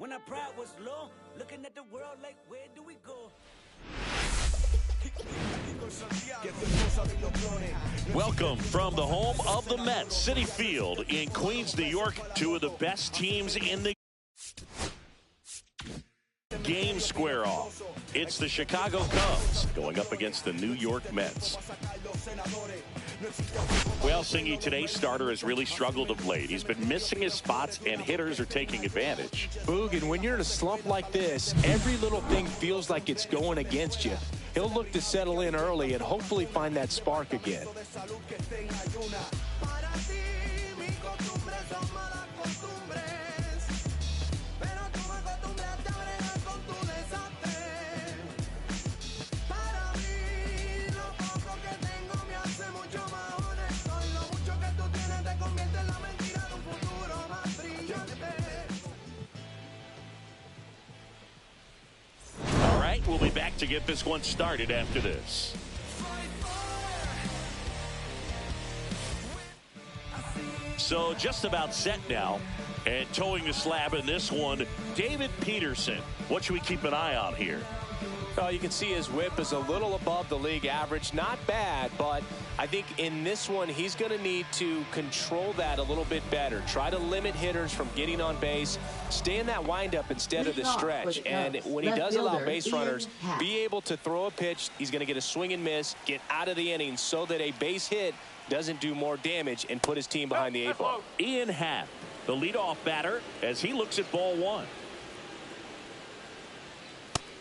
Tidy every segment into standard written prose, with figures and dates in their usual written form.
When our pride was low, looking at the world like, where do we go? Welcome from the home of the Mets, Citi Field in Queens, New York. Two of the best teams in the game square off. It's the Chicago Cubs going up against the New York Mets. Well, Singy, today's starter has really struggled of late. He's been missing his spots, and hitters are taking advantage. Boog, and when you're in a slump like this, every little thing feels like it's going against you. He'll look to settle in early and hopefully find that spark again. We'll be back to get this one started after this. So just about set now, and towing the slab in this one, David Peterson. What should we keep an eye on here? Well, you can see his whip is a little above the league average. Not bad, but I think in this one, he's going to need to control that a little bit better. Try to limit hitters from getting on base. Stay in that windup instead of the stretch. And when he does allow base runners, be able to throw a pitch. He's going to get a swing and miss, get out of the inning so that a base hit doesn't do more damage and put his team behind the eight ball. Ian Happ, the leadoff batter, as he looks at ball one.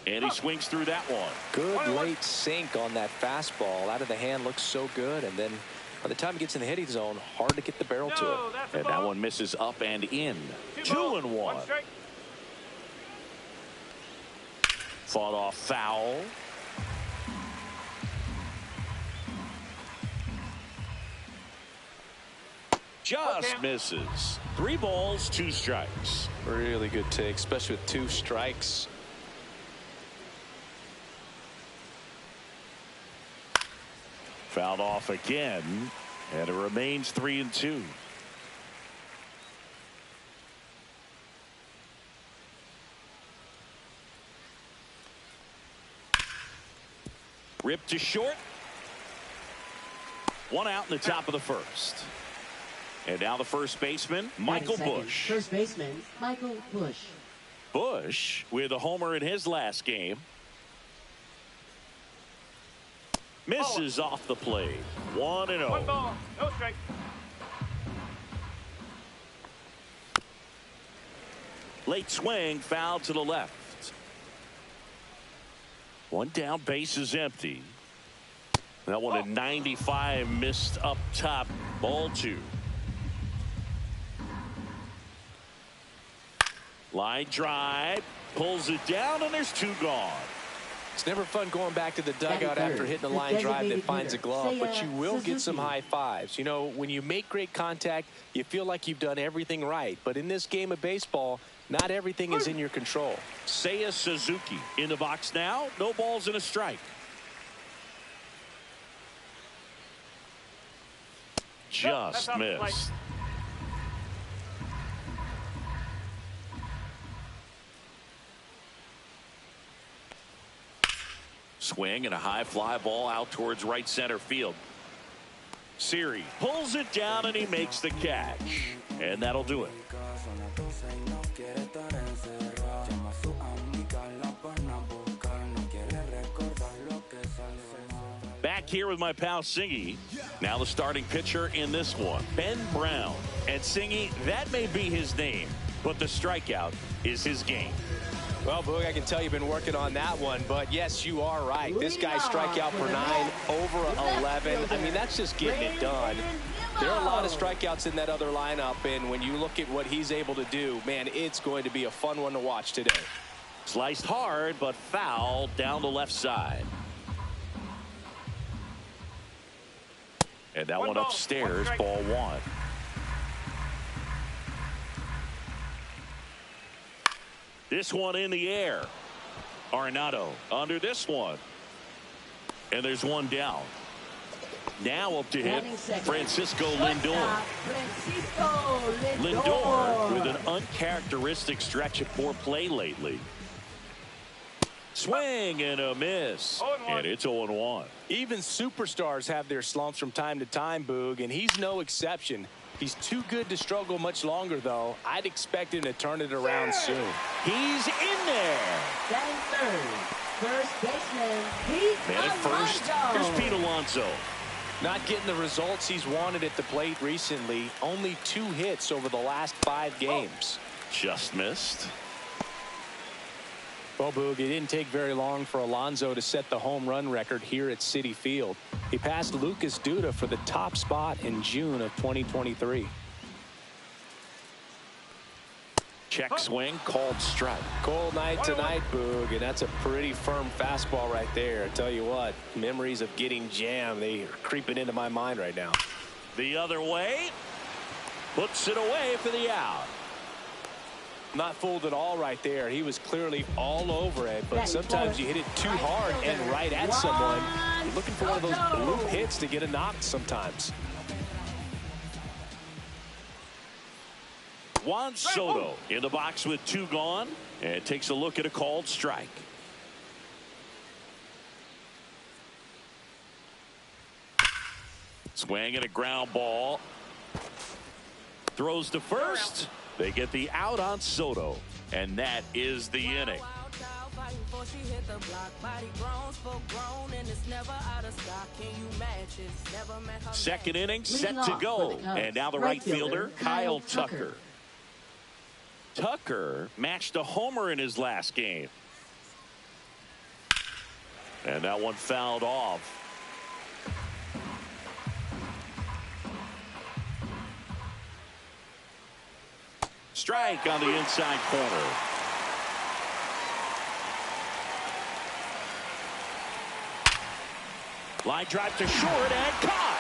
And he swings through that one. Good late sink on that fastball. Out of the hand, looks so good. And then by the time he gets in the hitting zone, hard to get the barrel to it. And that one misses up and in. 2-1. Fought off foul. Just misses. 3 balls, 2 strikes. Really good take, especially with 2 strikes. Fouled off again, and it remains 3-2. Ripped to short. 1 out in the top of the first. And now the first baseman, Michael Busch. First baseman, Michael Busch. Busch with a homer in his last game. Misses off the plate. 1-0. 1 ball, no strike. Late swing, foul to the left. 1 down, base is empty. That one at 95, missed up top. Ball 2. Line drive, pulls it down, and there's 2 gone. It's never fun going back to the dugout after hitting a line drive that finds a glove, but you will get some high fives. You know, when you make great contact, you feel like you've done everything right. But in this game of baseball, not everything is in your control. Seiya Suzuki in the box now. No balls and a strike. Just missed. Swing and a high fly ball out towards right center field. Siri pulls it down and he makes the catch. And that'll do it. Back here with my pal Singy. Now the starting pitcher in this one, Ben Brown. And Singy, that may be his name, but the strikeout is his game. Well, Boog, I can tell you've been working on that one, but yes, you are right. This guy strike out for 9, over 11. I mean, that's just getting it done. There are a lot of strikeouts in that other lineup, and when you look at what he's able to do, man, it's going to be a fun one to watch today. Sliced hard, but foul down the left side. And that one upstairs, ball 1. This one in the air. Arenado under this one. And there's 1 down. Now up to hit, Francisco Lindor. Lindor with an uncharacteristic stretch of poor play lately. Swing and a miss. And it's 0-1. Even superstars have their slumps from time to time, Boog, and he's no exception. He's too good to struggle much longer, though. I'd expect him to turn it around soon. He's in there. Batting third, first baseman, Pete Man at first, here's Alonso. Pete Alonso. Not getting the results he's wanted at the plate recently. Only 2 hits over the last 5 games. Just missed. Well, Boog, it didn't take very long for Alonso to set the home run record here at Citi Field. He passed Lucas Duda for the top spot in June of 2023. Check swing, called strike. Cold night tonight, Boog, and that's a pretty firm fastball right there. I tell you what, memories of getting jammed, they are creeping into my mind right now. The other way, puts it away for the out. Not fooled at all right there. He was clearly all over it, but sometimes you hit it too hard and right at someone. You're looking for one of those bloop hits to get a knock sometimes. Juan Soto in the box with 2 gone and takes a look at a called strike. Swing and a ground ball. Throws to first. They get the out on Soto, and that is the inning. Second inning set to go, and now the right fielder, Kyle Tucker. Tucker matched a homer in his last game. And that one fouled off. Strike on the inside corner. Line drive to short and caught.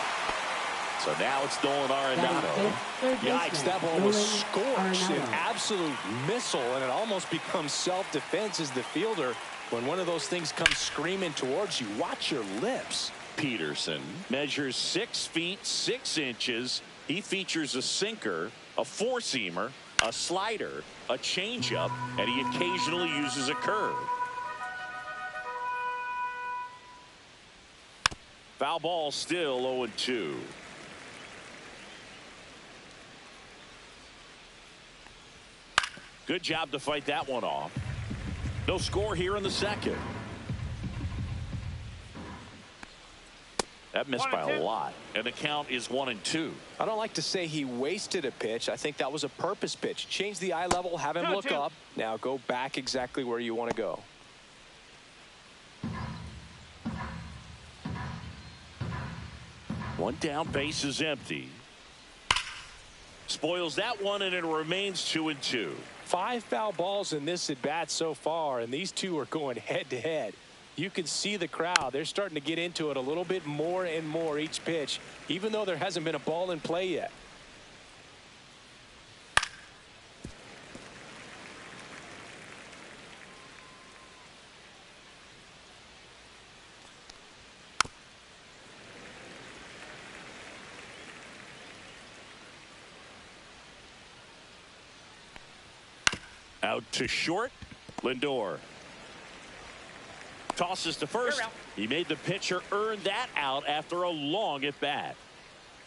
So now it's Nolan Arenado. Yikes, that ball was scorched. An absolute missile, and it almost becomes self-defense as the fielder. When one of those things comes screaming towards you, watch your lips. Peterson measures 6 feet 6 inches. He features a sinker, a four-seamer, a slider, a changeup, and he occasionally uses a curve. Foul ball, still 0-2. Good job to fight that one off. No score here in the second. That missed by a lot, and the count is 1-2. I don't like to say he wasted a pitch. I think that was a purpose pitch. Change the eye level, have him look up. Now go back exactly where you want to go. One down, base is empty. Spoils that one, and it remains 2-2. 5 foul balls in this at bat so far, and these two are going head to head. You can see the crowd. They're starting to get into it a little bit more and more each pitch, even though there hasn't been a ball in play yet. Out to short, Lindor. Tosses to first. He made the pitcher earn that out after a long at bat.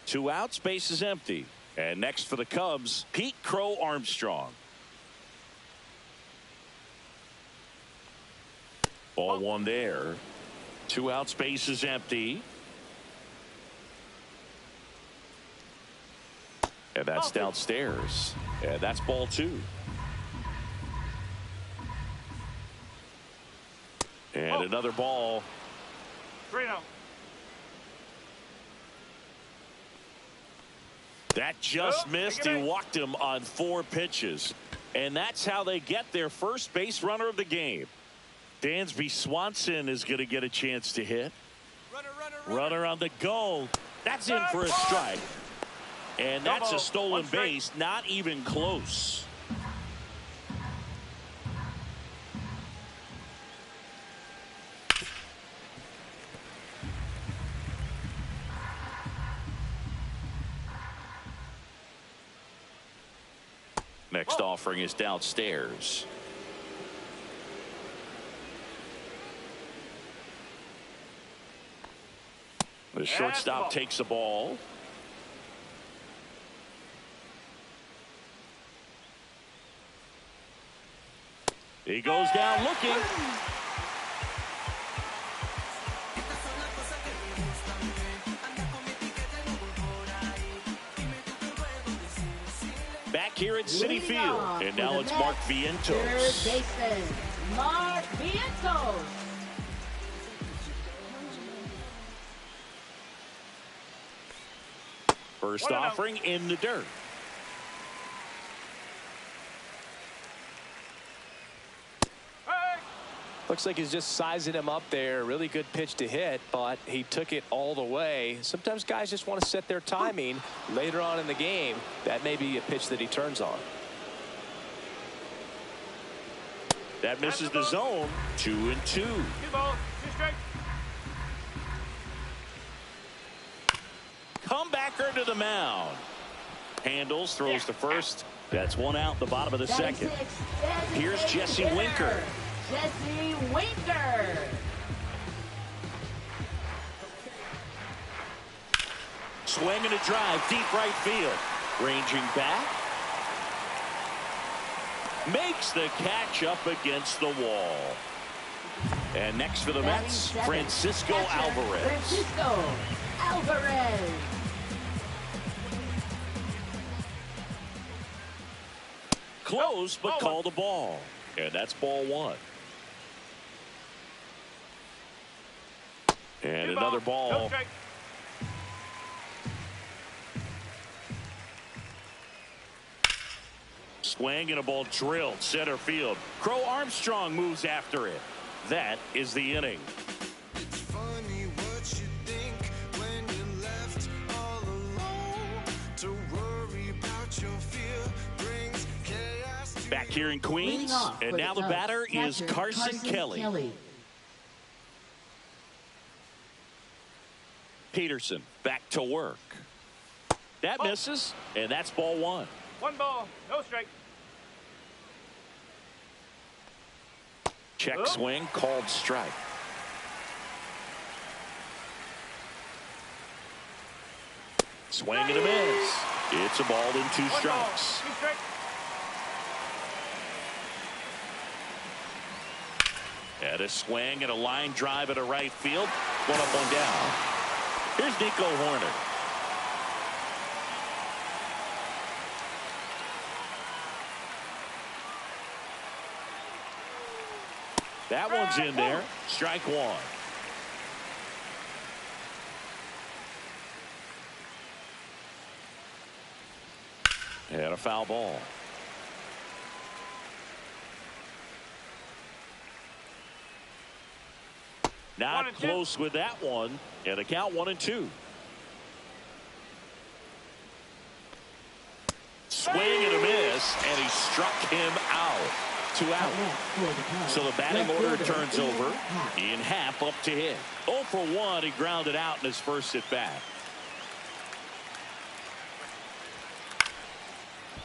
2 outs, base is empty. And next for the Cubs, Pete Crow Armstrong. Ball 1 there. 2 outs, base is empty. And that's downstairs. And that's ball 2. And another ball. 3-0. That just missed. He walked him on 4 pitches. And that's how they get their first base runner of the game. Dansby Swanson is going to get a chance to hit. Runner on the go. That's in for a strike. And that's a stolen base. Not even close. Next offering is downstairs. The shortstop takes the ball. He goes down looking. Back here at Citi Field, and now it's Mark Vientos. Third baseman, Mark Vientos. First offering in the dirt. Looks like he's just sizing him up there. Really good pitch to hit, but he took it all the way. Sometimes guys just want to set their timing later on in the game. That may be a pitch that he turns on. That misses the zone. 2-2. Comebacker to the mound. Handles, throws to first. That's one out, the bottom of the second. Here's Jesse Winker. Jesse Winker. Swing and a drive, deep right field. Ranging back. Makes the catch up against the wall. And next for the Mets, Francisco Alvarez. Francisco Alvarez. Close, but called a ball. And that's ball one. And another ball. Swing and a ball drilled center field. Crow Armstrong moves after it. That is the inning. It's funny what you think when you're left all alone. To worry about your fear brings chaos to Back here in Queens, and now the batter is Carson Kelly. Peterson back to work. That misses, and that's ball one. 1 ball, no strike. Check swing, called strike. Swing and a miss. It's a ball and 2 strikes. And a swing and a line drive at a right field. One up, one down. Here's Nico Horner. That one's in there. Strike one. And a foul ball. Not close with that one. And a count 1-2. Swing and a miss, and he struck him out. 2 out. So the batting order turns over. In half up to hit. 0 for 1. He grounded out in his first at bat.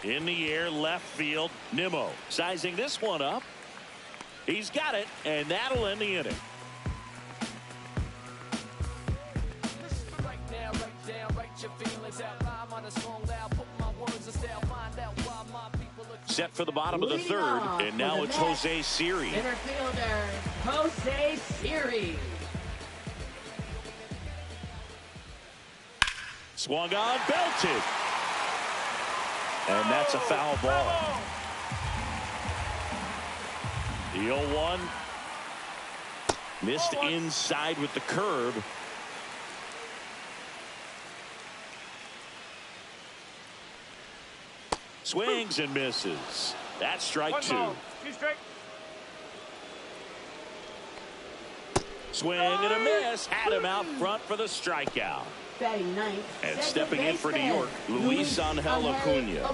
In the air, left field. Nimmo sizing this one up. He's got it, and that'll end the inning. Set for the bottom of the third, and now it's Jose Siri. Center fielder, Jose Siri. Swung on, belted. And that's a foul ball. The 0-1. Missed inside with the curve. Swings and misses. That's strike 2. Swing and a miss. Had him out front for the strikeout. Batting ninth. And stepping in for New York, Luis Angel Acuna.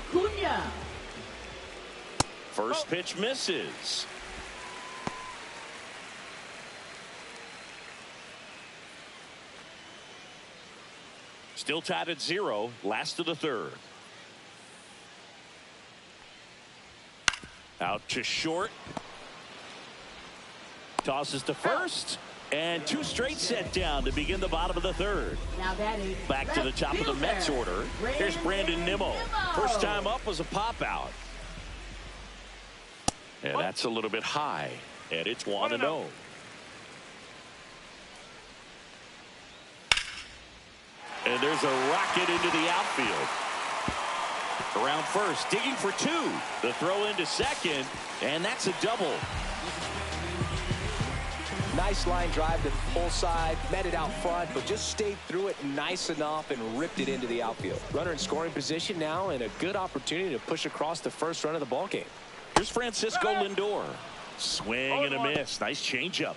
First pitch misses. Still tied at 0. Last of the third. Out to short. Tosses to first. And 2 straight set down to begin the bottom of the 3rd. Now that is Back to the top of the Mets order. Here's Brandon Nimmo. First time up was a pop out. And that's a little bit high. And it's 1-0. And there's a rocket into the outfield. Around first, digging for 2. The throw into second, and that's a double. Nice line drive to the pull side, met it out front, but just stayed through it nice enough and ripped it into the outfield. Runner in scoring position now, and a good opportunity to push across the first run of the ball game. Here's Francisco Lindor. Swing and a miss. Nice changeup.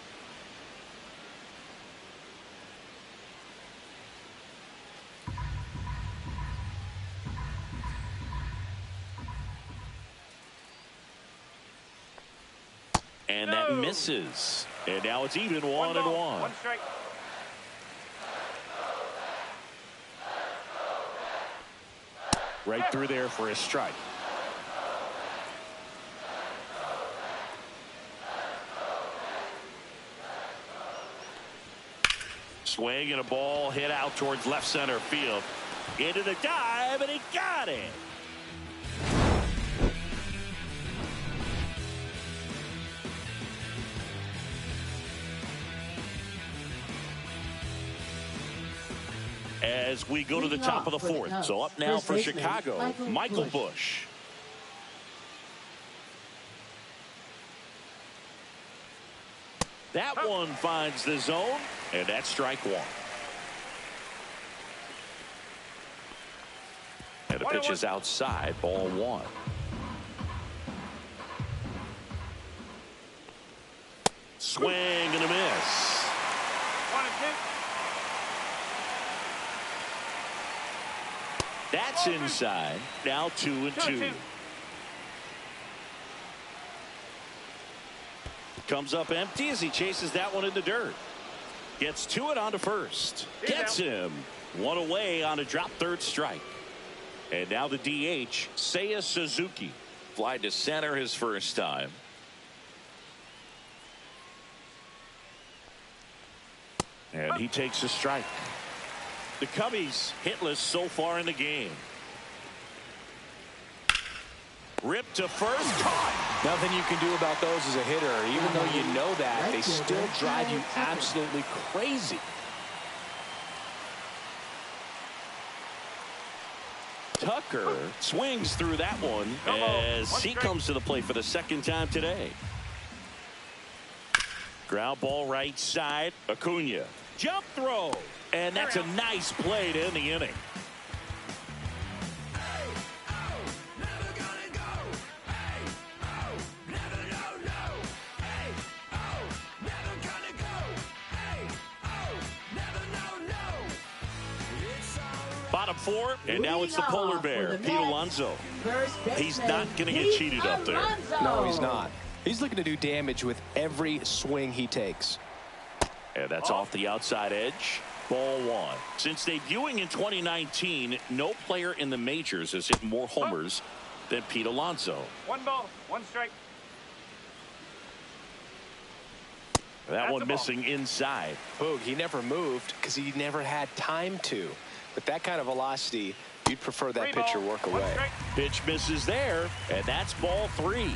And that misses. And now it's even 1-1. One strike. Right through there for a strike. Swing and a ball hit out towards left center field. Into the dive, and he got it. As we go to the top of the 4th. So up now for Chicago, Michael Busch. That one finds the zone, and that's strike 1. And the pitch is outside, ball 1. Swing and a miss. 1-2. That's inside. Now 2-2. Comes up empty as he chases that one in the dirt. Gets to it onto first. Gets him. 1 away on a drop 3rd strike. And now the DH, Seiya Suzuki. Fly to center his first time. And he takes a strike. The Cubbies hitless so far in the game. Ripped to first, caught. Nothing you can do about those as a hitter. Even though you know that, they still drive you absolutely crazy. Tucker swings through that one as he comes to the plate for the 2nd time today. Ground ball right side. Acuna. Jump throw. And that's a nice play to end the inning. Bottom 4, and now it's the polar bear, Pete Alonso. He's not going to get cheated up there. No, he's not. He's looking to do damage with every swing he takes. And that's off the outside edge. Ball 1. Since debuting in 2019, no player in the majors has hit more homers than Pete Alonso. 1 ball, 1 strike. That one missing inside. Boog, he never moved because he never had time to. With that kind of velocity, you'd prefer that pitcher work away. Pitch misses there, and that's ball 3.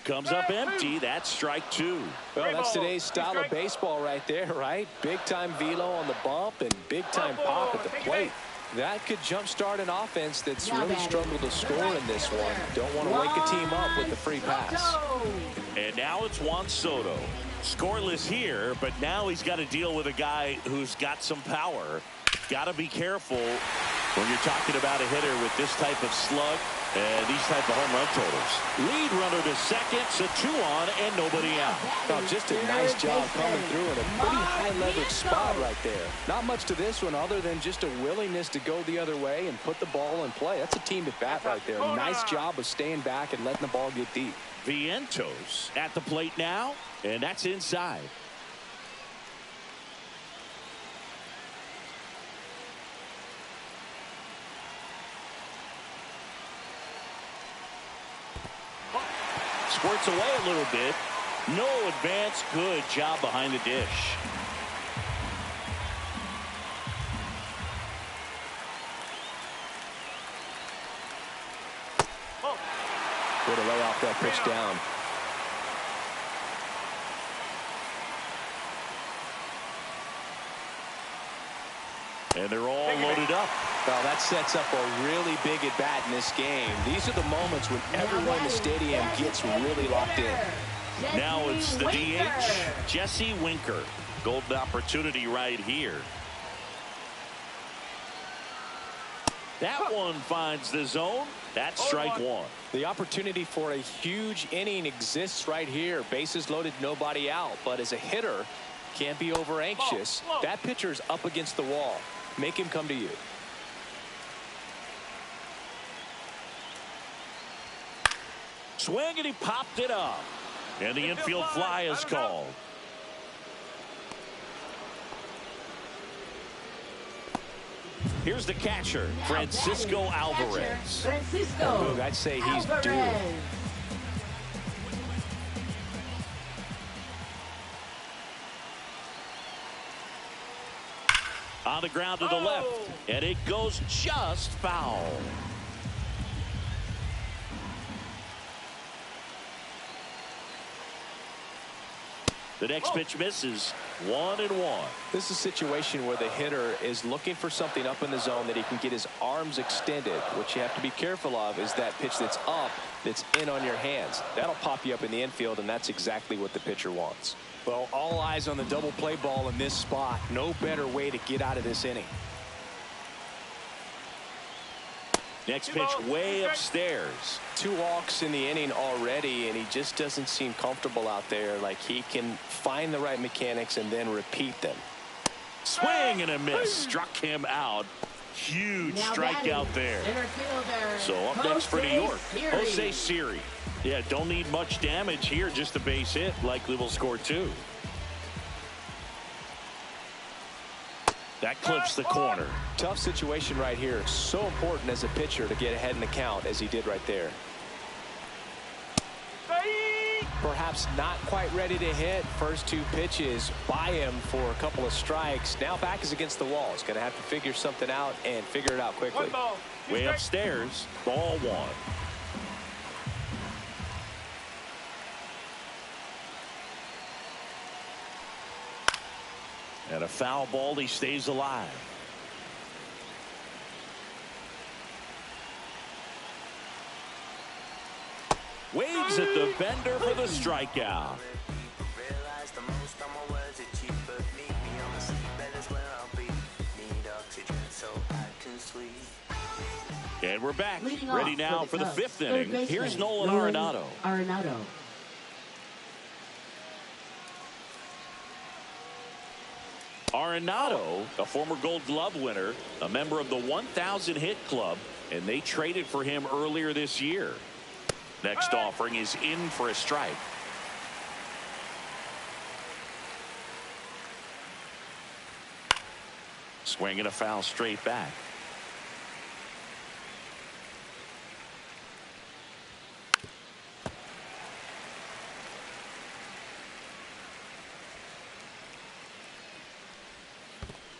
Comes up empty. That's strike 2. Well, that's today's style of baseball right there, right? Big-time velo on the bump and big-time pop at the plate. That could jumpstart an offense that's really struggled to score in this one. Don't want to wake a team up with the free pass. And now it's Juan Soto. Scoreless here, but now he's got to deal with a guy who's got some power. Got to be careful when you're talking about a hitter with this type of slug and these type of home run totals. Lead runner to second, so 2 on and nobody out. Oh, just a nice job coming through in a pretty high leverage spot right there. Not much to this one other than just a willingness to go the other way and put the ball in play. That's a team at bat right there. Nice job of staying back and letting the ball get deep. Vientos at the plate now, and that's inside. Squirts away a little bit. No advance. Good job behind the dish. Way to lay off that pitch down. And they're all loaded up. Well, that sets up a really big at bat in this game. These are the moments when everyone in the stadium gets really locked in. Now it's the DH, Jesse Winker. Golden opportunity right here. That one finds the zone. That's strike one. The opportunity for a huge inning exists right here. Bases loaded, nobody out. But as a hitter, can't be over anxious. That pitcher's up against the wall. Make him come to you. Swing, and he popped it up. And the infield fly is called. Here's the catcher, Francisco Alvarez. Boog, I'd say he's due. On the ground to the left, and it goes just foul. The next pitch misses. 1-1. This is a situation where the hitter is looking for something up in the zone that he can get his arms extended. What you have to be careful of is that pitch that's up, that's in on your hands. That'll pop you up in the infield, and that's exactly what the pitcher wants. Well, all eyes on the double play ball in this spot. No better way to get out of this inning. Next pitch way upstairs. 2 walks in the inning already, and he just doesn't seem comfortable out there. Like he can find the right mechanics and then repeat them. Swing and a miss. Struck him out. Huge strikeout there. So up next for New York, Jose Siri. Yeah, don't need much damage here. Just a base hit. Likely will score 2. That clips the corner. Tough situation right here. So important as a pitcher to get ahead in the count as he did right there. Perhaps not quite ready to hit. First 2 pitches by him for a couple of strikes. Now back is against the wall. He's going to have to figure something out and figure it out quickly. Way upstairs. Ball 1. And a foul ball. He stays alive. Waves at the bender for the strikeout. And we're back. Ready now for the 5th inning. Here's Nolan Arenado. Arenado, a former Gold Glove winner, a member of the 1,000 hit club, and they traded for him earlier this year. Next offering is in for a strike. Swing and a foul straight back.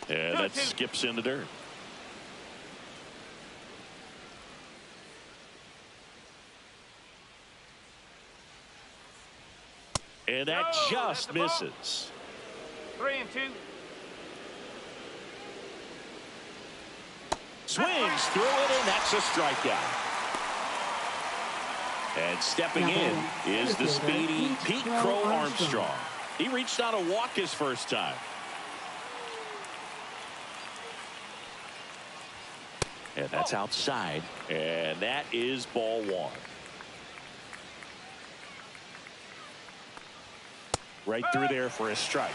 And that skips in the dirt. And that just misses. 3-2. Swings through it, and that's a strikeout. And stepping in is the speedy Pete Crow Armstrong. He reached out a walk his first time. And that's outside. And that is ball 1. Right through there for a strike.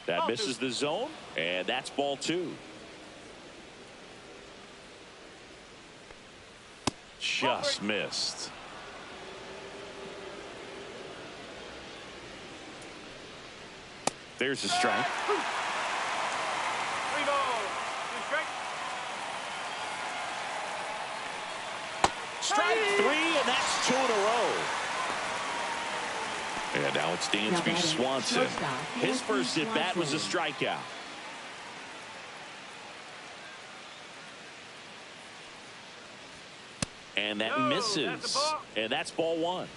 That misses the zone, and that's ball 2. Just missed. There's a strike. 3 balls, 2 strikes. Strike three, and that's 2 in a row. And now it's Dansby Swanson. His first at bat was a strikeout. And that misses. And that's ball one.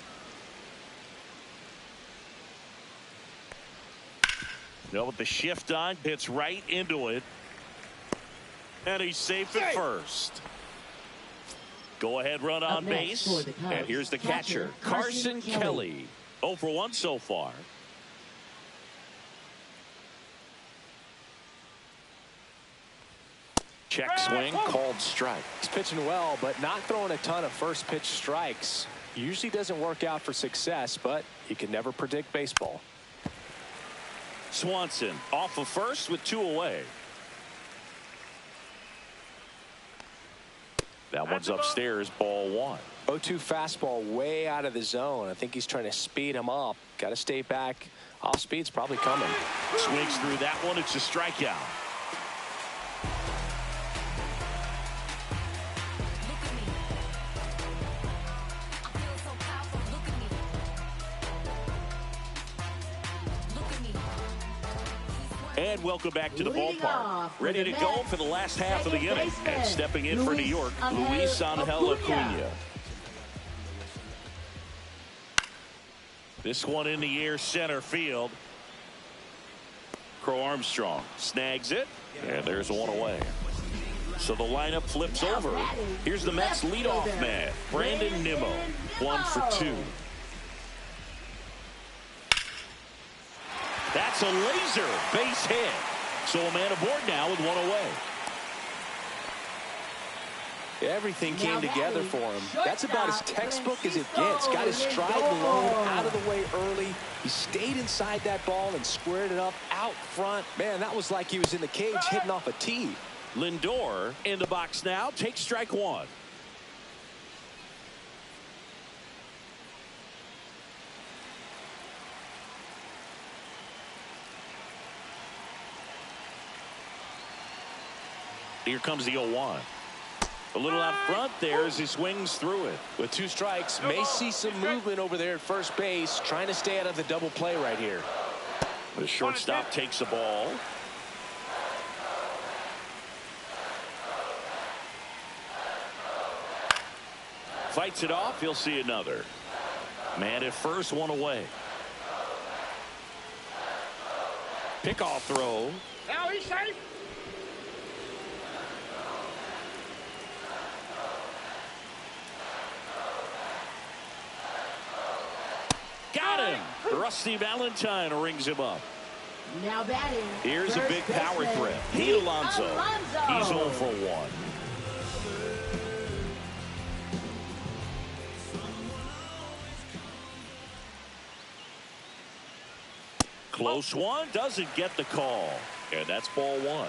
Now with the shift on, hits right into it. And he's safe at first. Go ahead run on base. And here's the catcher, Carson Kelly. 0 for 1 so far. Check swing, called strike. He's pitching well, but not throwing a ton of first pitch strikes. Usually doesn't work out for success, but you can never predict baseball. Swanson off of first with 2 away. That one's upstairs, ball one. 0-2 fastball way out of the zone. I think he's trying to speed him up. Got to stay back. Off speed's probably coming. Swings through that one. It's a strikeout. And welcome back to the ballpark. Ready to go for the last half of the inning. And stepping in for New York, Luis Angel Acuna. This one in the air, center field. Crow Armstrong snags it, and there's one away. So the lineup flips over. Here's the Mets leadoff man, Brandon Nimmo, 1 for 2. That's a laser base hit. So a man aboard now with 1 away. Everything came together for him. That's about as textbook as it gets. Got his stride low, out of the way early. He stayed inside that ball and squared it up out front. Man, that was like he was in the cage hitting off a tee. Lindor in the box now. Takes strike one. Here comes the 0-1. A little out front there as he swings through it. With 2 strikes, may see some movement over there at first base, trying to stay out of the double play right here. The shortstop takes the ball. Fights it off. He'll see another. Man at first, 1 away. Pickoff throw. Now he's safe. Got him. Rusty Valentine rings him up. Now batting. Here's a big power threat. Pete Alonso. He's 0 for 1. Close one. Doesn't get the call. And that's ball one.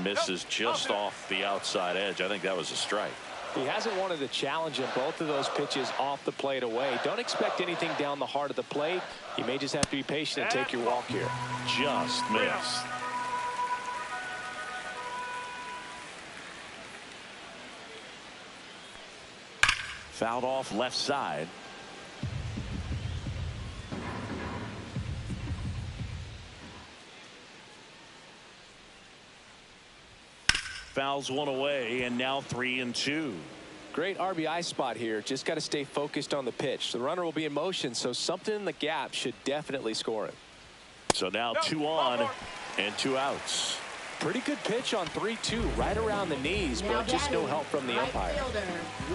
Misses just off the outside edge. I think that was a strike. He hasn't wanted to challenge him. Both of those pitches off the plate away. Don't expect anything down the heart of the plate. You may just have to be patient and take your walk here. Just missed. Fouled off left side. Fouls one away, and now 3-2. Great RBI spot here. Just got to stay focused on the pitch. The runner will be in motion, so something in the gap should definitely score it. So now 2 on and 2 outs. Pretty good pitch on 3-2, right around the knees, but just no help from the umpire.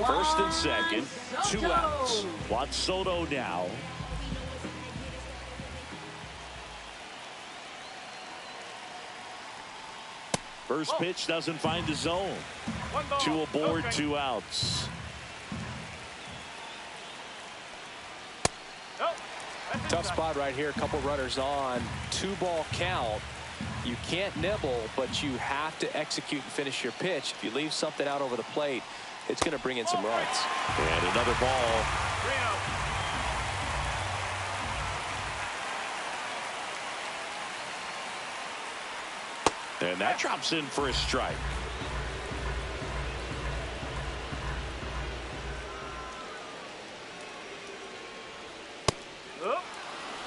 First and second, 2 outs. Juan Soto now. First pitch doesn't find the zone. 2 aboard, 2 outs. Tough spot right here. A couple runners on. 2-ball count. You can't nibble, but you have to execute and finish your pitch. If you leave something out over the plate, it's going to bring in some runs. And another ball. And that drops in for a strike.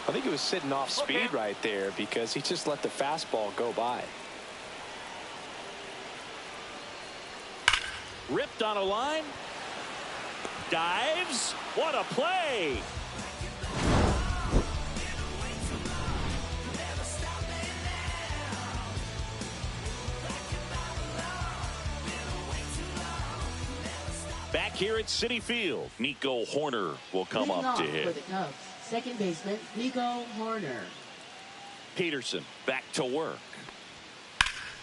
I think he was sitting off speed right there because he just let the fastball go by. Ripped on a line. Dives. What a play. Back here at Citi Field, Nico Hoerner will come up to hit. For the Cubs, second baseman Nico Hoerner. Peterson back to work.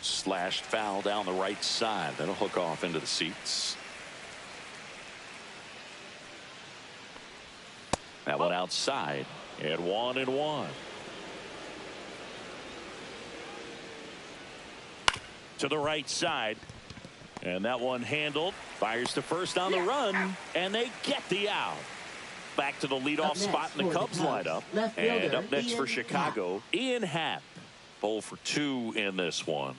Slashed foul down the right side. That'll hook off into the seats. That one outside. And 1-1. To the right side. And that one handled. Fires to first on the run. And they get the out. Back to the leadoff spot in the Cubs lineup. And up next for Chicago, Ian Happ. 0 for 2 in this one.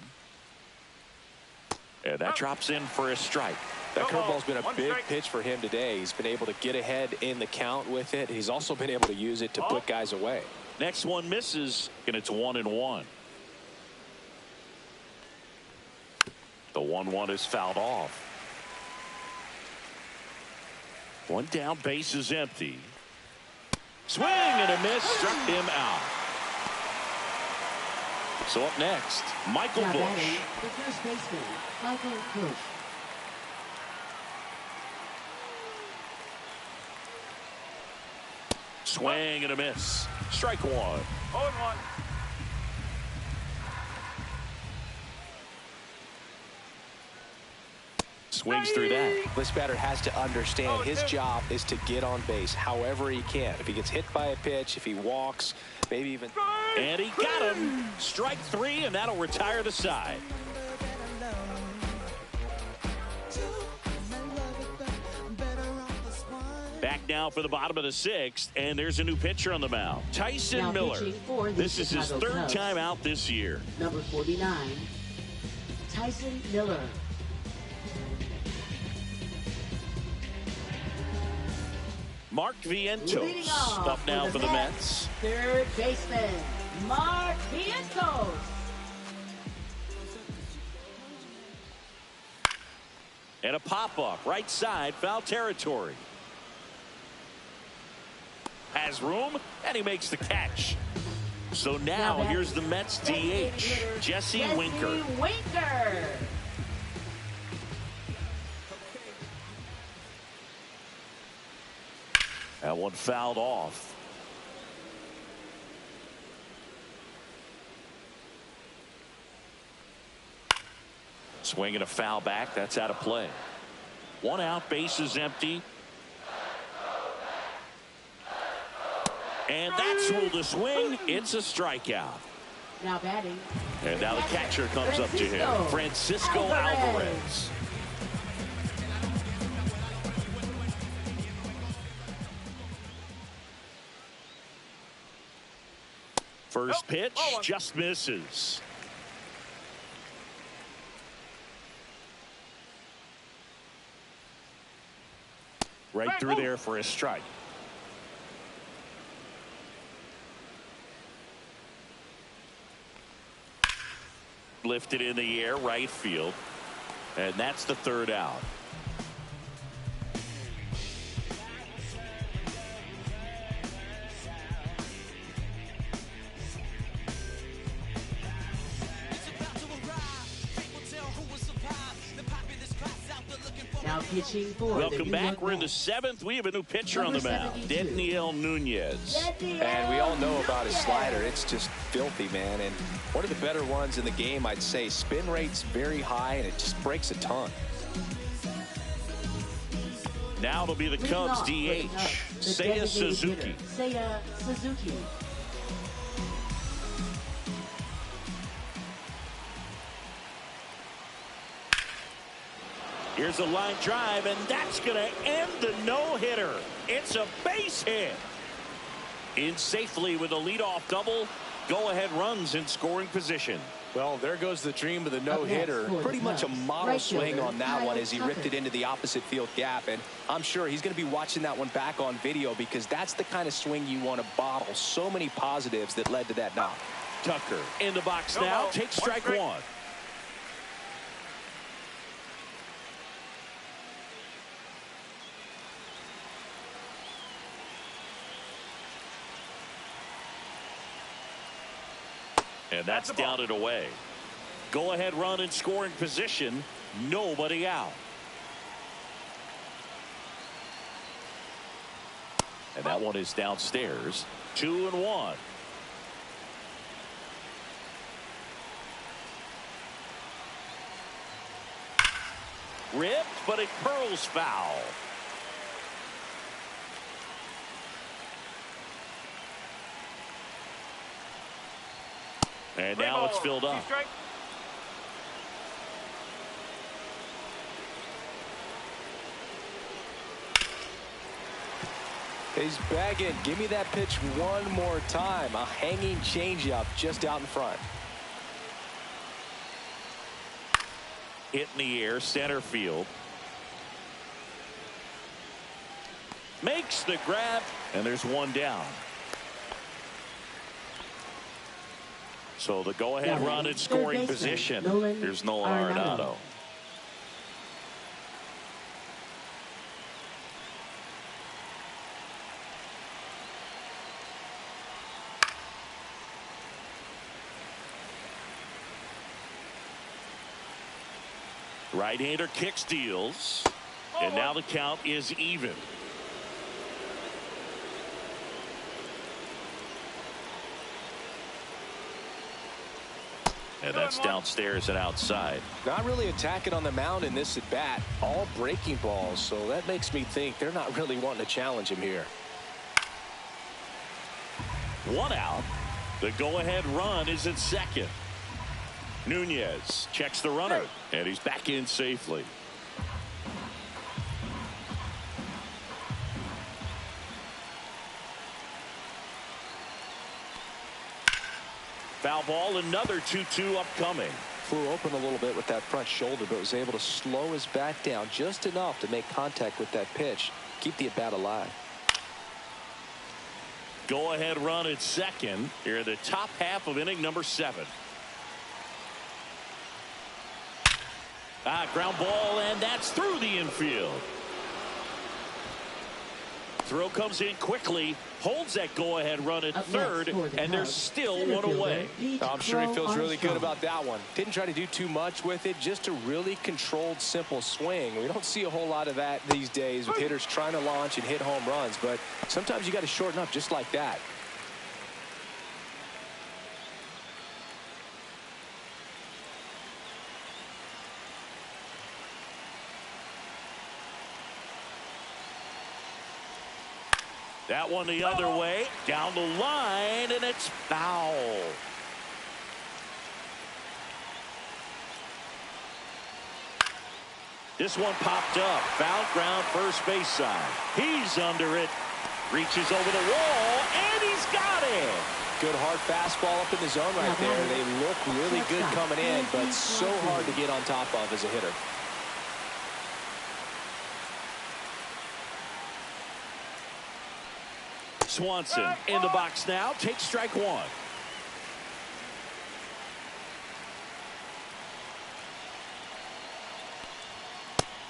And that drops in for a strike. That curveball's been a big pitch for him today. He's been able to get ahead in the count with it. He's also been able to use it to put guys away. Next one misses, and it's 1-1. The 1-1 is fouled off. One down, base is empty. Swing and a miss, struck him out. So up next, Michael Now Busch. batting, the first baseman Michael Busch. Swing and a miss. Strike one. 0-1. Swings through that. This batter has to understand his job is to get on base however he can. If he gets hit by a pitch, if he walks, maybe even. And he got him. Strike three, and that'll retire the side. Back now for the bottom of the sixth, and there's a new pitcher on the mound. Tyson Now Miller. pitching for the This is his Chicago third Cubs. time out this year. Number 49, Tyson Miller. Mark Leading Vientos off up now for the Mets. Third baseman, Mark Vientos. And a pop-up, right side, foul territory. Has room, and he makes the catch. So now here's the Mets DH, Jesse Winker. Winker. That one fouled off. Swinging a foul back. That's out of play. One out. Base is empty. And that's ruled a swing. It's a strikeout. Now batting. And now the catcher comes up to him. Francisco Alvarez. First pitch just misses. Right through there for a strike. Lifted in the air, right field. And that's the third out. Now pitching for Welcome back. We're in the seventh. We have a new pitcher on the mound, Daniel Nunez. And we all know about his slider. It's just filthy, man. And one of the better ones in the game, I'd say. Spin rate's very high, and it just breaks a ton. Now it'll be the Cubs DH, Seiya Suzuki. Seiya Suzuki. Here's a line drive, and that's going to end the no-hitter. It's a base hit. In safely with a leadoff double, Go-ahead runs in scoring position. Well, there goes the dream of the no-hitter. Pretty much a model swing on that one as he ripped it into the opposite field gap. And I'm sure he's going to be watching that one back on video because that's the kind of swing you want to bottle. So many positives that led to that knock. Tucker in the box now. Takes strike one. And that's down and away. Go-ahead run in scoring position. Nobody out. And that one is downstairs. 2-1. Ripped, but it curls foul. And now it's filled up. He's begging. Give me that pitch one more time. A hanging changeup just out in front. Hit in the air, center field. Makes the grab, and there's one down. So the go-ahead run in scoring position. Here's Nolan Arenado. Right-hander kicks, deals, and now the count is even. And that's downstairs and outside. Not really attacking on the mound in this at bat. All breaking balls, so that makes me think they're not really wanting to challenge him here. One out. The go-ahead run is at second. Nunez checks the runner, and he's back in safely. Foul ball, another 2-2 upcoming. Flew open a little bit with that front shoulder, but was able to slow his bat down just enough to make contact with that pitch. Keep the at-bat alive. Go-ahead run at second here in the top half of inning number 7. Ground ball, and that's through the infield. Throw comes in quickly, holds that go-ahead run at third, and there's still one away. I'm sure he feels really good about that one. Didn't try to do too much with it, just a really controlled, simple swing. We don't see a whole lot of that these days with hitters trying to launch and hit home runs, but sometimes you got to shorten up just like that. That one the other way, down the line, and it's foul. This one popped up, foul ground first base side. He's under it, reaches over the wall, and he's got it. Good hard fastball up in the zone right there. They look really good coming in, but so hard to get on top of as a hitter. Swanson in the box now, takes strike one.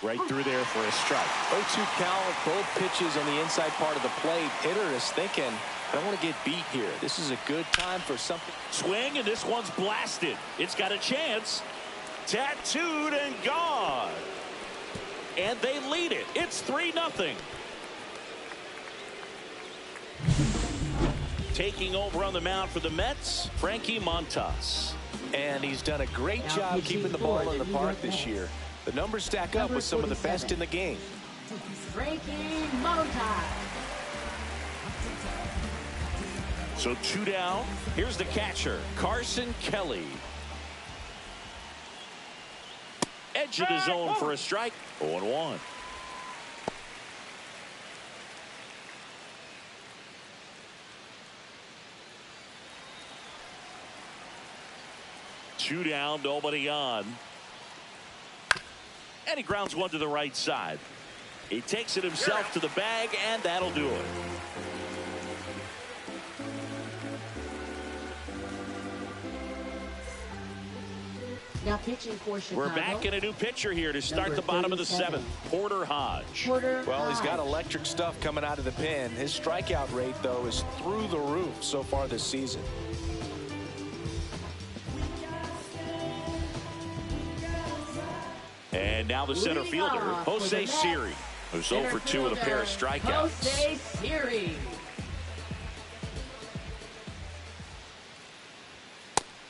Right through there for a strike. 0-2 count, both pitches on the inside part of the plate. Hitter is thinking, I don't want to get beat here. This is a good time for something. Swing, and this one's blasted. It's got a chance. Tattooed and gone. And they lead it. It's 3-0. Taking over on the mound for the Mets, Frankie Montas. And he's done a great job keeping the ball in the park this year. The numbers stack up with some of the best in the game. Frankie Montas. So 2 down. Here's the catcher, Carson Kelly. Edge of the zone for a strike. 0-1. 2 down, nobody on. And he grounds one to the right side. He takes it himself to the bag, and that'll do it. Now pitching for Chicago. We're back in a new pitcher here to start the bottom of the 7th. Porter Hodge. Well, he's got electric stuff coming out of the pen. His strikeout rate, though, is through the roof so far this season. And now the center fielder, Jose Siri, who's 0 for 2 with a pair of strikeouts. Jose Siri.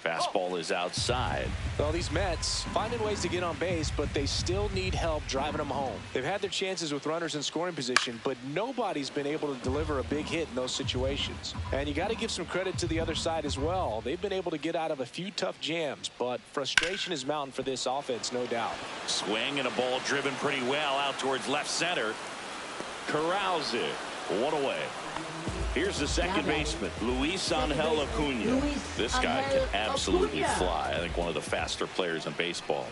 Fastball is outside. Well, these Mets finding ways to get on base, but they still need help driving them home. They've had their chances with runners in scoring position, but nobody's been able to deliver a big hit in those situations. And you got to give some credit to the other side as well. They've been able to get out of a few tough jams, but frustration is mounting for this offense, no doubt. Swing and a ball driven pretty well out towards left center. Corrals it. 1 away. Here's the second baseman, Luis Angel Acuna. This guy can absolutely fly. I think one of the faster players in baseball.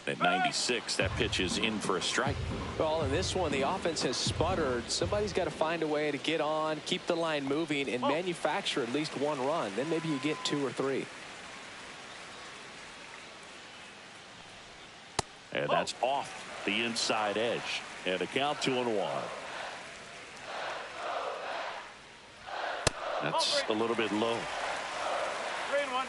At 96, that pitch is in for a strike. Well, in this one, the offense has sputtered. Somebody's got to find a way to get on, keep the line moving, and manufacture at least 1 run. Then maybe you get 2 or 3. And that's off the inside edge. And a count 2-1. That's a little bit low. 3-1.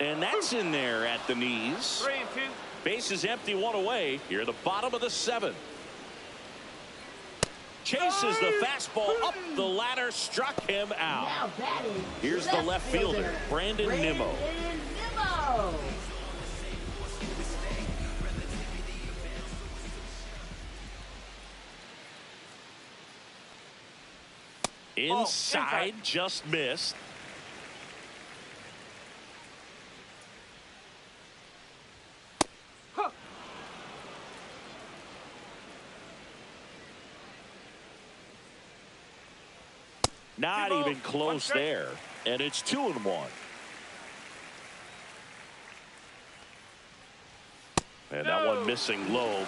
And that's in there at the knees. 3-2. Base is empty, 1 away. Here at the bottom of the 7th. Chases the fastball up the ladder, struck him out. Now batting. Here's the left fielder, Brandon Nimmo. Nimmo. Inside, just missed. Not even close there. And it's 2-1. And that one missing low.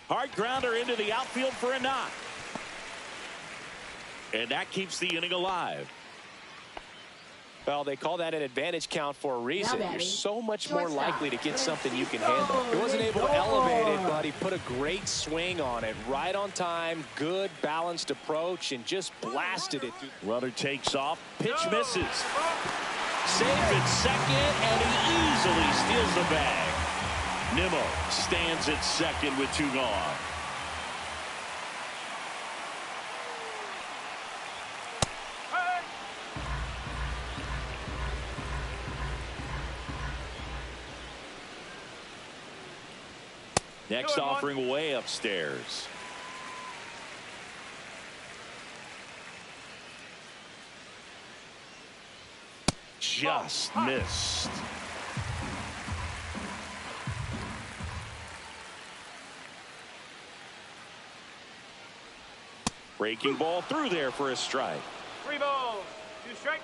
Hard grounder into the outfield for a knock. And that keeps the inning alive. Well, they call that an advantage count for a reason. You're so much more likely to get something you can handle. He wasn't able to elevate it, but he put a great swing on it. Right on time, good balanced approach, and just blasted it. Runner takes off. Pitch misses. Safe at second, and he easily steals the bag. Nimmo stands at second with 2 gone. Next offering way upstairs. Just missed. Breaking ball through there for a strike. 3 balls, 2 strikes.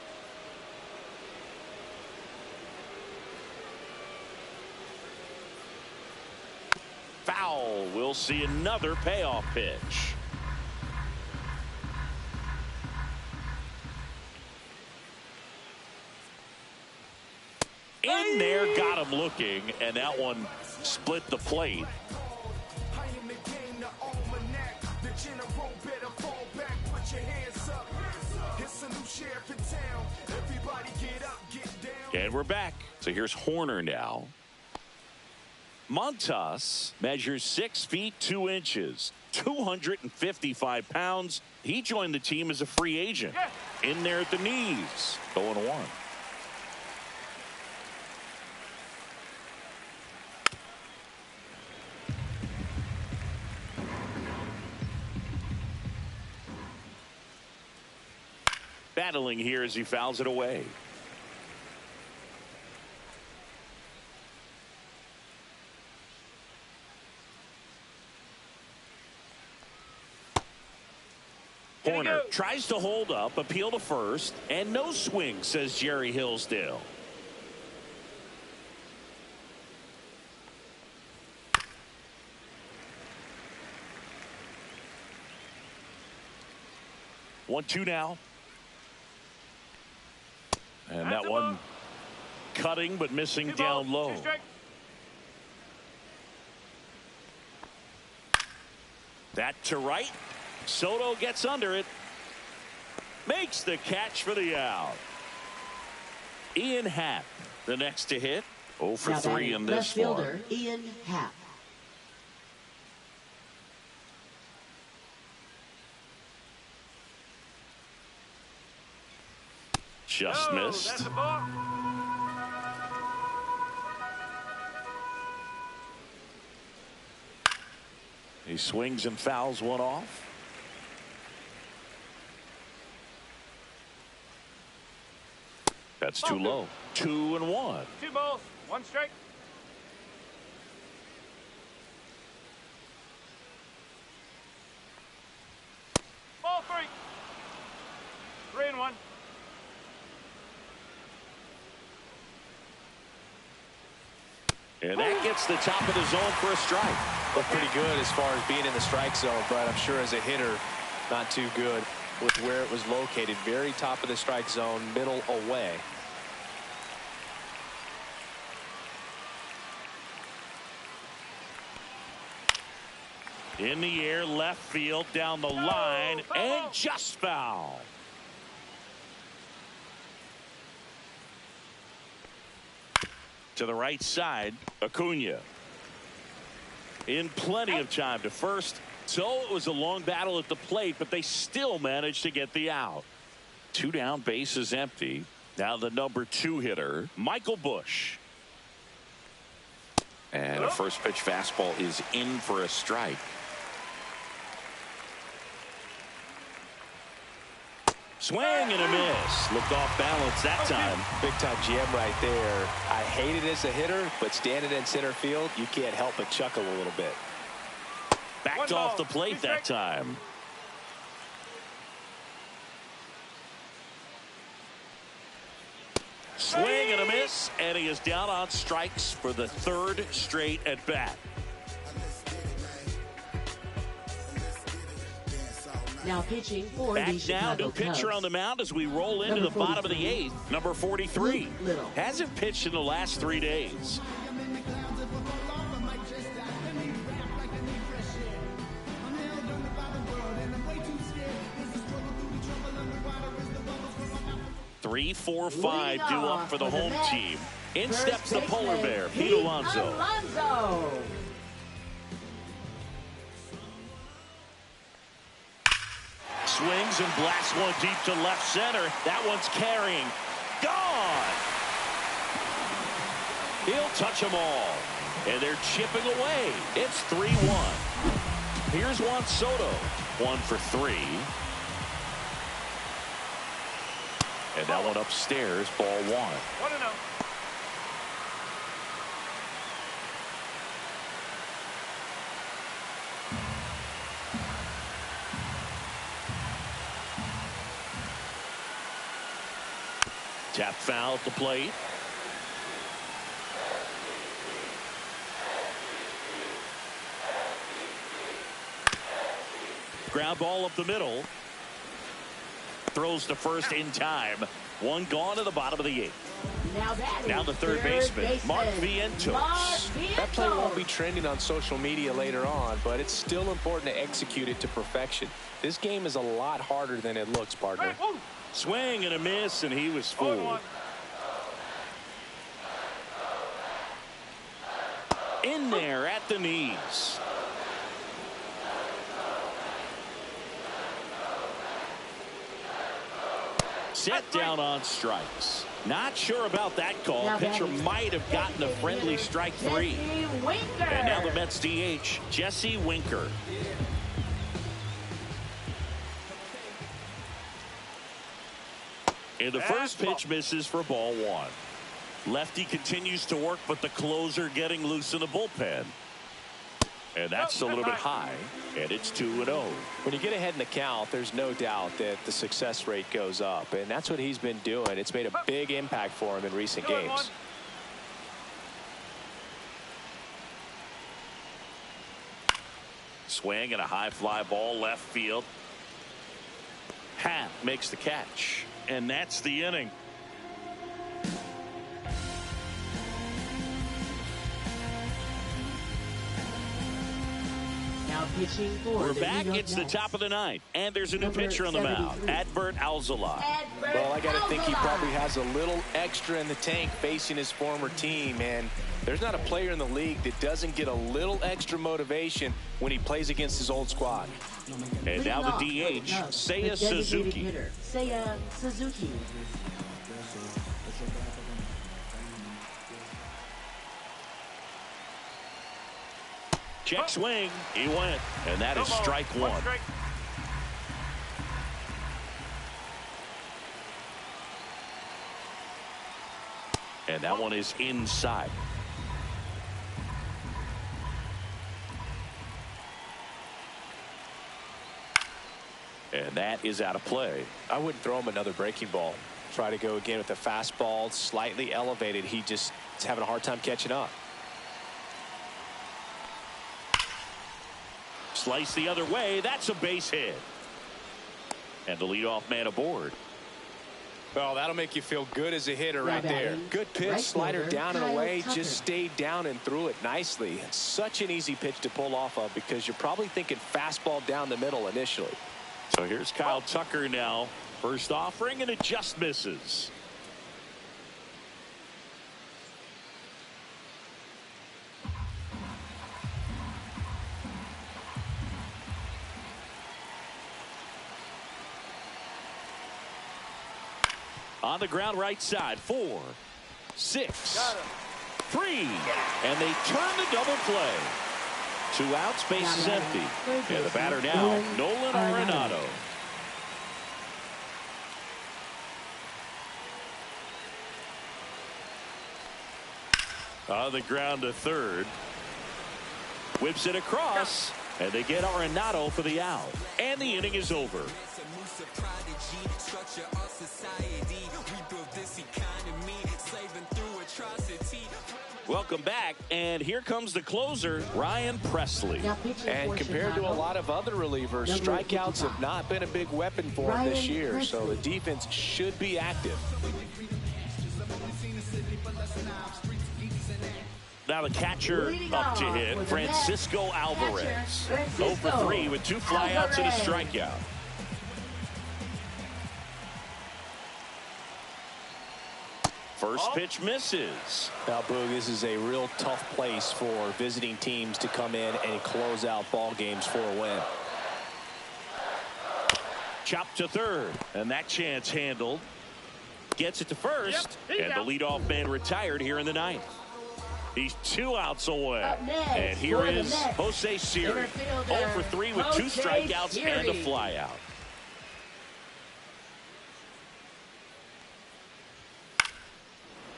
Foul. We'll see another payoff pitch. In there, got him looking, and that one split the plate. And we're back. So here's Horner now. Montas measures 6 feet 2 inches, 255 pounds. He joined the team as a free agent. In there at the knees. 0-1. Battling here as he fouls it away. corner. Tries to hold up, appeal to first, and no swing, says Jerry Hillsdale. One, two now. And that one cutting but missing down low. That to right. Soto gets under it. Makes the catch for the out. Ian Happ, the next to hit. 0 for 3 in this one. Ian Happ. Just missed. He swings and fouls one off. That's too low. 2-1. 2 balls, 1 strike. Ball 3. 3-1. And that gets the top of the zone for a strike. Looked pretty good as far as being in the strike zone, but I'm sure as a hitter, not too good with where it was located. Very top of the strike zone, middle away. In the air, left field, down the line, and just foul. To the right side, Acuna. In plenty of time to first. So it was a long battle at the plate, but they still managed to get the out. 2 down, bases empty. Now the number 2 hitter, Michael Busch. And a first pitch fastball is in for a strike. Swing and a miss. Looked off balance that time. Big time GM right there. I hate it as a hitter, but standing in center field, you can't help but chuckle a little bit. Backed off the plate that time. Swing and a miss, and he is down on strikes for the 3rd straight at bat. Now pitching for Back the now, Chicago new pitcher Cubs. on the mound as we roll into the bottom of the 8th. Number 43. Little. Hasn't pitched in the last 3 days. Three, 4, 5 due up for the home team. In steps the polar bear, Pete Alonso. Swings and blasts one deep to left center. That one's carrying. Gone. He'll touch them all. And they're chipping away. It's 3-1. Here's Juan Soto. 1 for 3. And that one upstairs, ball 1. 1-0. Tap foul at the plate. Ground ball up the middle. Throws to first in time. 1 gone to the bottom of the 8th. Now the third baseman, Mark Vientos. That play won't be trending on social media later on, but it's still important to execute it to perfection. This game is a lot harder than it looks, partner. Swing and a miss, and he was fooled. In there at the knees. Set down on strikes. Not sure about that call. Pitcher might have gotten a friendly strike 3. And now the Mets DH, Jesse Winker. And the first pitch misses for ball 1. Lefty continues to work, but the closer getting loose in the bullpen. And that's a little bit high. And it's 2-0. When you get ahead in the count, there's no doubt that the success rate goes up. And that's what he's been doing. It's made a big impact for him in recent games. Swing and a high fly ball left field. Happ makes the catch. And that's the inning. We're back. It's the top of the ninth, and there's a new pitcher on the mound, Adbert Alzolay. Well, I got to think he probably has a little extra in the tank facing his former team, and there's not a player in the league that doesn't get a little extra motivation when he plays against his old squad. And now the DH, Seiya Suzuki. Seiya Suzuki. Check swing. He went. And that is strike one. And that one is inside. And that is out of play. I wouldn't throw him another breaking ball. Try to go again with the fastball slightly elevated. He just is having a hard time catching up. Slice the other way. That's a base hit. And the leadoff man aboard. Well, that'll make you feel good as a hitter right there. Good pitch, slider down and away, just stayed down and threw it nicely. It's such an easy pitch to pull off of because you're probably thinking fastball down the middle initially. So here's Kyle Tucker now. First offering, and it just misses. On the ground right side, 4, 6, 3, and they turn the double play. 2 outs, base is empty. And the batter now, Nolan Arenado. On the ground to third. Whips it across, and they get Arenado for the out. And the inning is over. Welcome back, and here comes the closer, Ryan Presley. And compared to a lot of other relievers, strikeouts have not been a big weapon for him this year, so the defense should be active. Now the catcher up to hit, Francisco Alvarez. 0 for 3 with 2 flyouts and a strikeout. First pitch misses. Now, Boog, this is a real tough place for visiting teams to come in and close out ball games for a win. Chop to third, and that chance handled. Gets it to first, and the leadoff man retired here in the ninth. He's 2 outs away. And here is Jose Siri. 0 for 3 with 2 strikeouts and a flyout.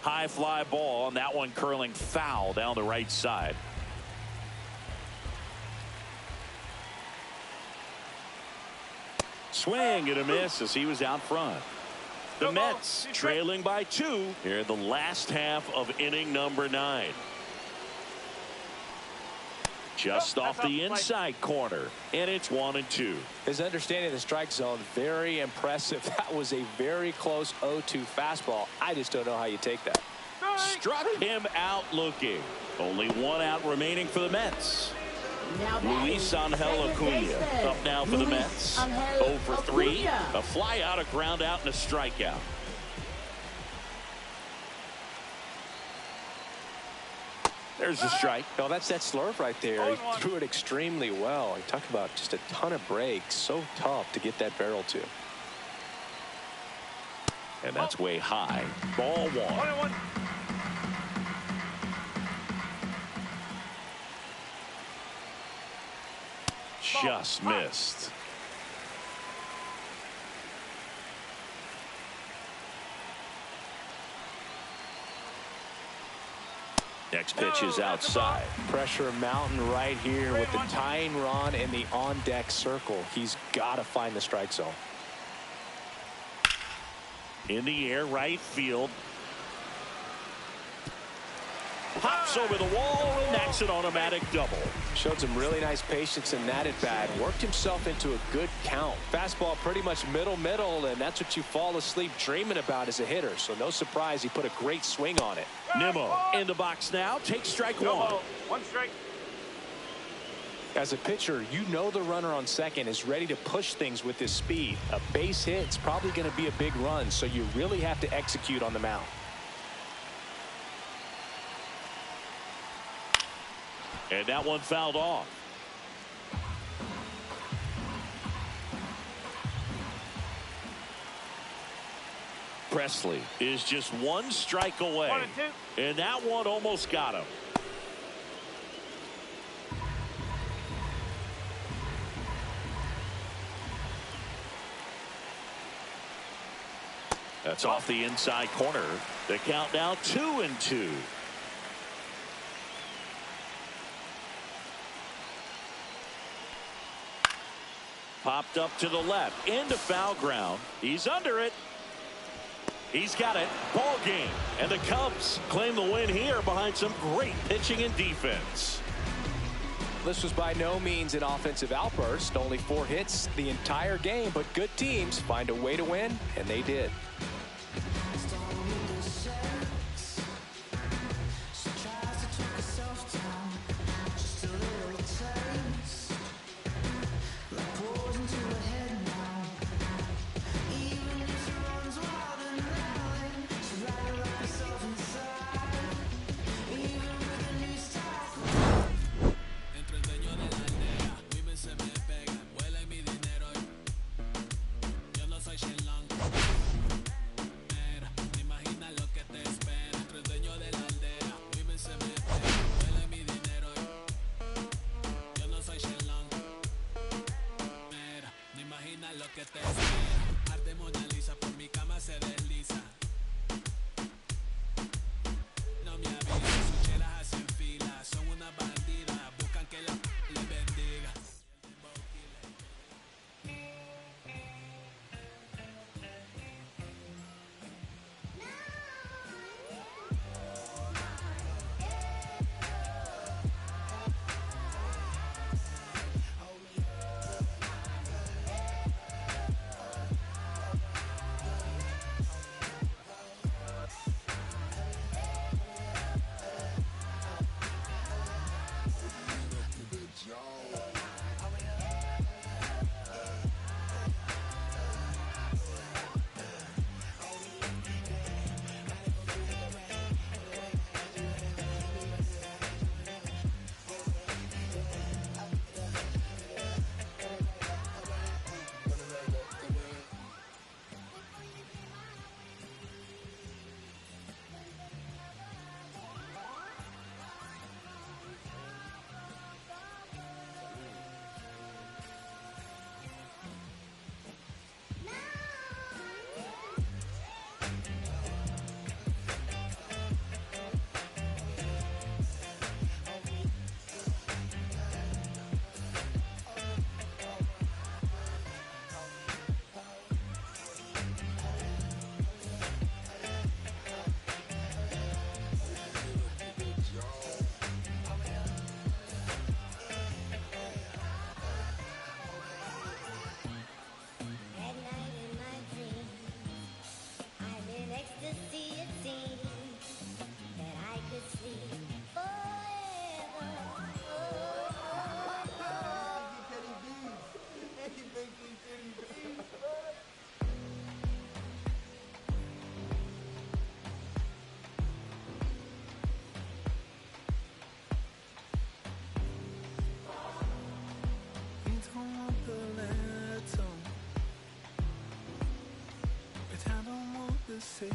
High fly ball, and that one curling foul down the right side. Swing and a miss as he was out front. The Mets trailing by 2 here in the last half of inning number 9. Just off the inside corner, and it's 1-2. His understanding of the strike zone, very impressive. That was a very close 0-2 fastball. I just don't know how you take that. Struck him out looking. Only 1 out remaining for the Mets. Luis Angel Acuna up now for the Mets. 0 for 3. A fly out, a ground out, and a strikeout. There's the strike. Oh, that's that slurve right there. He threw it extremely well. You talk about just a ton of breaks. So tough to get that barrel to. And that's way high. Ball 1. Just missed. Next pitch is outside. Pressure mountain right here with the tying run in the on-deck circle. He's got to find the strike zone. In the air, right field. Pops over the wall, and that's an automatic double. Showed some really nice patience in that at bat. Worked himself into a good count. Fastball pretty much middle, and that's what you fall asleep dreaming about as a hitter. So no surprise he put a great swing on it. Nimmo in the box now. Takes strike one. One strike. As a pitcher, you know the runner on second is ready to push things with his speed. A base hit's probably going to be a big run, so you really have to execute on the mound. And that one fouled off. Presley is just one strike away. 1 and 2. And that one almost got him. That's off the inside corner. The count now 2-2. Popped up to the left into foul ground. He's under it. He's got it. Ball game. And the Cubs claim the win here behind some great pitching and defense. This was by no means an offensive outburst. Only 4 hits the entire game, but good teams find a way to win, and they did. Say